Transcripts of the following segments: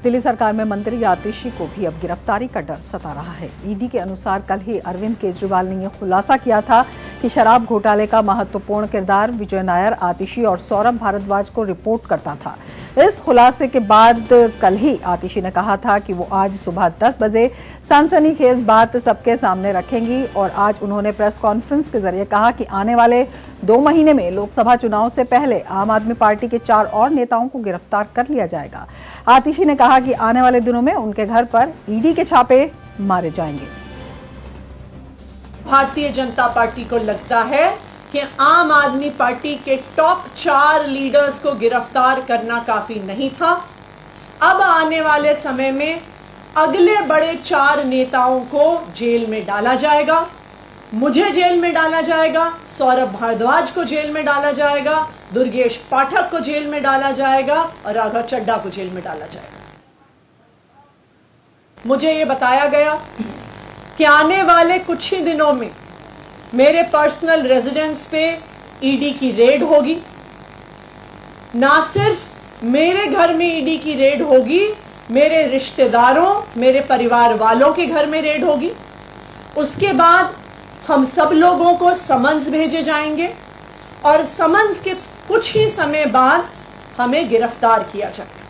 दिल्ली सरकार में मंत्री आतिशी को भी अब गिरफ्तारी का डर सता रहा है। ईडी के अनुसार कल ही अरविंद केजरीवाल ने यह खुलासा किया था कि शराब घोटाले का महत्वपूर्ण किरदार विजय नायर, आतिशी और सौरभ भारद्वाज को रिपोर्ट करता था। इस खुलासे के बाद कल ही आतिशी ने कहा था कि वो आज सुबह 10 बजे सनसनीखेज बात सबके सामने रखेंगी और आज उन्होंने प्रेस कॉन्फ्रेंस के जरिए कहा कि आने वाले 2 महीने में लोकसभा चुनाव से पहले आम आदमी पार्टी के 4 और नेताओं को गिरफ्तार कर लिया जाएगा। आतिशी ने कहा कि आने वाले दिनों में उनके घर पर ईडी के छापे मारे जाएंगे। भारतीय जनता पार्टी को लगता है कि आम आदमी पार्टी के टॉप 4 लीडर्स को गिरफ्तार करना काफी नहीं था। अब आने वाले समय में अगले बड़े 4 नेताओं को जेल में डाला जाएगा। मुझे जेल में डाला जाएगा, सौरभ भारद्वाज को जेल में डाला जाएगा, दुर्गेश पाठक को जेल में डाला जाएगा और राघव चड्ढा को जेल में डाला जाएगा। मुझे ये बताया गया कि आने वाले कुछ ही दिनों में मेरे पर्सनल रेजिडेंस पे ईडी की रेड होगी। ना सिर्फ मेरे घर में ईडी की रेड होगी, मेरे रिश्तेदारों, मेरे परिवार वालों के घर में रेड होगी। उसके बाद हम सब लोगों को समन्स भेजे जाएंगे और समन्स के कुछ ही समय बाद हमें गिरफ्तार किया जाएगा।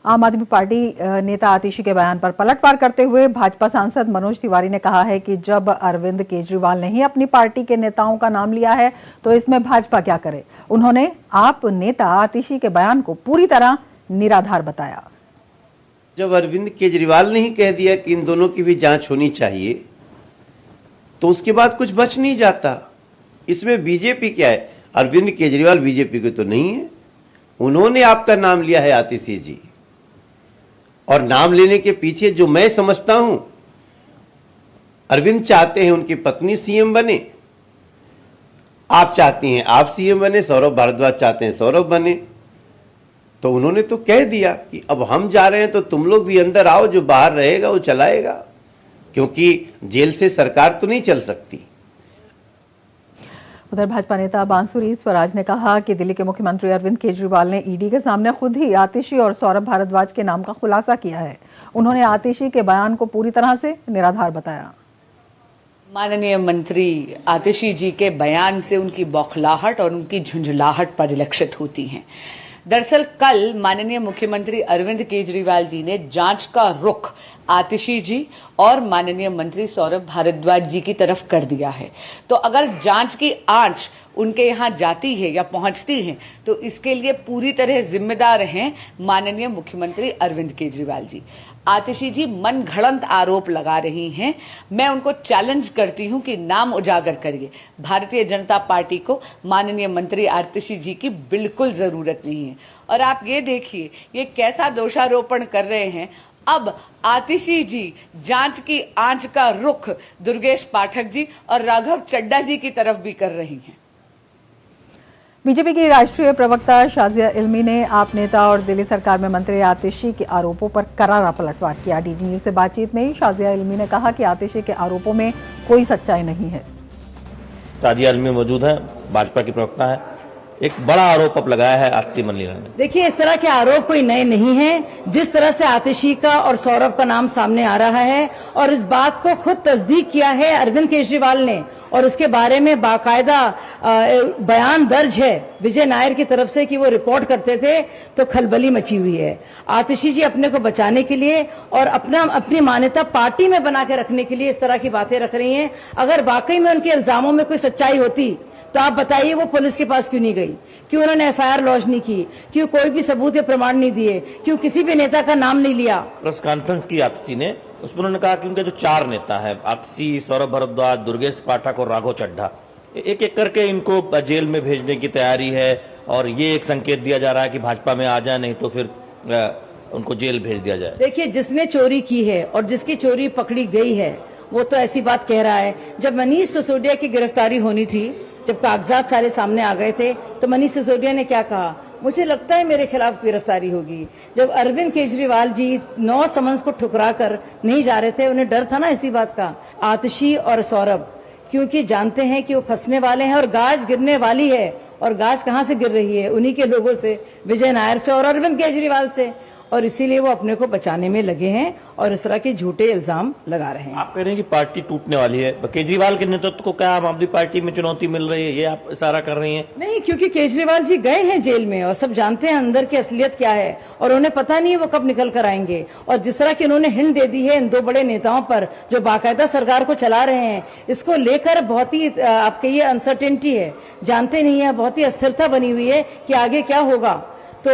आम आदमी पार्टी नेता आतिशी के बयान पर पलटवार करते हुए भाजपा सांसद मनोज तिवारी ने कहा है कि जब अरविंद केजरीवाल ने ही अपनी पार्टी के नेताओं का नाम लिया है तो इसमें भाजपा क्या करे। उन्होंने आप नेता आतिशी के बयान को पूरी तरह निराधार बताया। जब अरविंद केजरीवाल ने ही कह दिया कि इन दोनों की भी जांच होनी चाहिए तो उसके बाद कुछ बच नहीं जाता। इसमें बीजेपी क्या है? अरविंद केजरीवाल बीजेपी के तो नहीं है। उन्होंने आपका नाम लिया है आतिशी जी, और नाम लेने के पीछे जो मैं समझता हूं, अरविंद चाहते हैं उनकी पत्नी सीएम बने, आप चाहती हैं आप सीएम बने, सौरभ भारद्वाज चाहते हैं सौरभ बने। तो उन्होंने तो कह दिया कि अब हम जा रहे हैं तो तुम लोग भी अंदर आओ, जो बाहर रहेगा वो चलाएगा, क्योंकि जेल से सरकार तो नहीं चल सकती। उधर भाजपा नेता बांसुरी स्वराज ने कहा कि दिल्ली के मुख्यमंत्री अरविंद केजरीवाल ने ईडी के सामने खुद ही आतिशी और सौरभ भारद्वाज के नाम का खुलासा किया है। उन्होंने आतिशी के बयान को पूरी तरह से निराधार बताया। माननीय मंत्री आतिशी जी के बयान से उनकी बौखलाहट और उनकी झुंझलाहट परिलक्षित होती हैं। दरअसल कल माननीय मुख्यमंत्री अरविंद केजरीवाल जी ने जांच का रुख आतिशी जी और माननीय मंत्री सौरभ भारद्वाज जी की तरफ कर दिया है। तो अगर जांच की आंच उनके यहां जाती है या पहुंचती है तो इसके लिए पूरी तरह जिम्मेदार हैं माननीय मुख्यमंत्री अरविंद केजरीवाल जी। आतिशी जी मन घड़ंत आरोप लगा रही हैं। मैं उनको चैलेंज करती हूं कि नाम उजागर करिए। भारतीय जनता पार्टी को माननीय मंत्री आतिशी जी की बिल्कुल जरूरत नहीं है। और आप ये देखिए ये कैसा दोषारोपण कर रहे हैं। अब आतिशी जी जांच की आंच का रुख दुर्गेश पाठक जी और राघव चड्ढा जी की तरफ भी कर रही हैं। बीजेपी की राष्ट्रीय प्रवक्ता शाजिया इल्मी ने आप नेता और दिल्ली सरकार में मंत्री आतिशी के आरोपों पर करारा पलटवार किया। डीडी न्यूज से बातचीत में शाजिया इल्मी ने कहा कि आतिशी के आरोपों में कोई सच्चाई नहीं है। शाजिया इल्मी मौजूद है, भाजपा की प्रवक्ता है। एक बड़ा आरोप अब लगाया है आतिशी मंडलीला ने। देखिए, इस तरह के आरोप कोई नए नहीं हैं। जिस तरह से आतिशी का और सौरभ का नाम सामने आ रहा है और इस बात को खुद तस्दीक किया है अरविंद केजरीवाल ने और उसके बारे में बाकायदा बयान दर्ज है विजय नायर की तरफ से कि वो रिपोर्ट करते थे, तो खलबली मची हुई है। आतिशी जी अपने को बचाने के लिए और अपनी मान्यता पार्टी में बना के रखने के लिए इस तरह की बातें रख रही हैं। अगर वाकई में उनके इल्जामों में कोई सच्चाई होती तो आप बताइए वो पुलिस के पास क्यों नहीं गई, क्यों उन्होंने एफआईआर लॉन्च नहीं की, क्यों कोई भी सबूत या प्रमाण नहीं दिए, क्यों किसी भी नेता का नाम नहीं लिया। प्रेस कॉन्फ्रेंस की आतिशी ने, उसमें उन्होंने कहा कि उनके जो 4 नेता हैं, आतिशी, सौरभ भारद्वाज, दुर्गेश पाठक और राघव चड्ढा, एक एक करके इनको जेल में भेजने की तैयारी है और ये एक संकेत दिया जा रहा है कि भाजपा में आ जाए, नहीं तो फिर उनको जेल भेज दिया जाए। देखिए, जिसने चोरी की है और जिसकी चोरी पकड़ी गई है वो तो ऐसी बात कह रहा है। जब मनीष सिसोदिया की गिरफ्तारी होनी थी, जब कागजात सारे सामने आ गए थे, तो मनीष सिसोदिया ने क्या कहा, मुझे लगता है मेरे खिलाफ गिरफ्तारी होगी। जब अरविंद केजरीवाल जी 9 समन्स को ठुकरा कर नहीं जा रहे थे, उन्हें डर था ना इसी बात का। आतिशी और सौरभ क्योंकि जानते हैं कि वो फंसने वाले हैं और गाज गिरने वाली है और गाज कहां से गिर रही है? उन्हीं के लोगों से, विजय नायर से और अरविंद केजरीवाल से। और इसीलिए वो अपने को बचाने में लगे हैं और इस तरह के झूठे इल्जाम लगा रहे हैं। आप कह रहे हैं कि पार्टी टूटने वाली है, केजरीवाल के नेतृत्व को क्या आम आदमी पार्टी में चुनौती मिल रही है, ये आप इशारा कर रही हैं? नहीं, क्योंकि केजरीवाल जी गए हैं जेल में और सब जानते हैं अंदर की असलियत क्या है और उन्हें पता नहीं है वो कब निकल कर आएंगे। और जिस तरह की उन्होंने हिंट दे दी है इन दो बड़े नेताओं पर जो बाकायदा सरकार को चला रहे हैं, इसको लेकर बहुत ही आप कहिए अनसर्टेनिटी है, जानते नहीं है, बहुत ही अस्थिरता बनी हुई है कि आगे क्या होगा। तो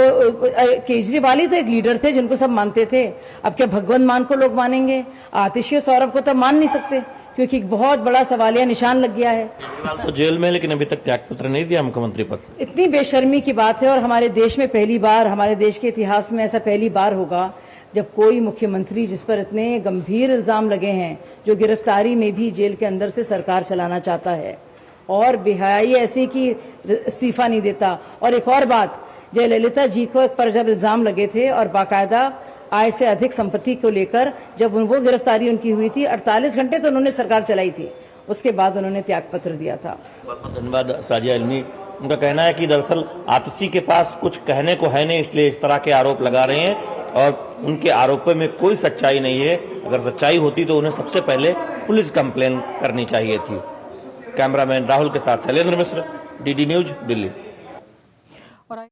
केजरीवाल ही तो एक लीडर थे जिनको सब मानते थे। अब क्या भगवंत मान को लोग मानेंगे? आतिशी और सौरभ को तो मान नहीं सकते क्योंकि बहुत बड़ा सवालिया निशान लग गया है। केजरीवाल तो जेल में, लेकिन अभी तक त्यागपत्र नहीं दिया मुख्यमंत्री पद से। इतनी बेशर्मी की बात है और हमारे देश में पहली बार, हमारे देश के इतिहास में ऐसा पहली बार होगा जब कोई मुख्यमंत्री जिस पर इतने गंभीर इल्जाम लगे हैं, जो गिरफ्तारी में भी जेल के अंदर से सरकार चलाना चाहता है और बेहयाई ऐसी कि इस्तीफा नहीं देता। और एक और बात, जयललिता जी को पर जब इल्जाम लगे थे और बाकायदा आय से अधिक संपत्ति को लेकर जब वो गिरफ्तारी उनकी हुई थी, 48 घंटे तो उन्होंने सरकार चलाई थी, उसके बाद उन्होंने त्यागपत्र दिया था। बहुत बहुत धन्यवाद साजिया इल्मी। उनका कहना है कि दरअसल आतिशी के पास कुछ कहने को है नहीं, इसलिए इस तरह के आरोप लगा रहे हैं और उनके आरोपों में कोई सच्चाई नहीं है। अगर सच्चाई होती तो उन्हें सबसे पहले पुलिस कंप्लेन करनी चाहिए थी। कैमरामैन राहुल के साथ शैलेंद्र मिश्र, डीडी न्यूज, दिल्ली।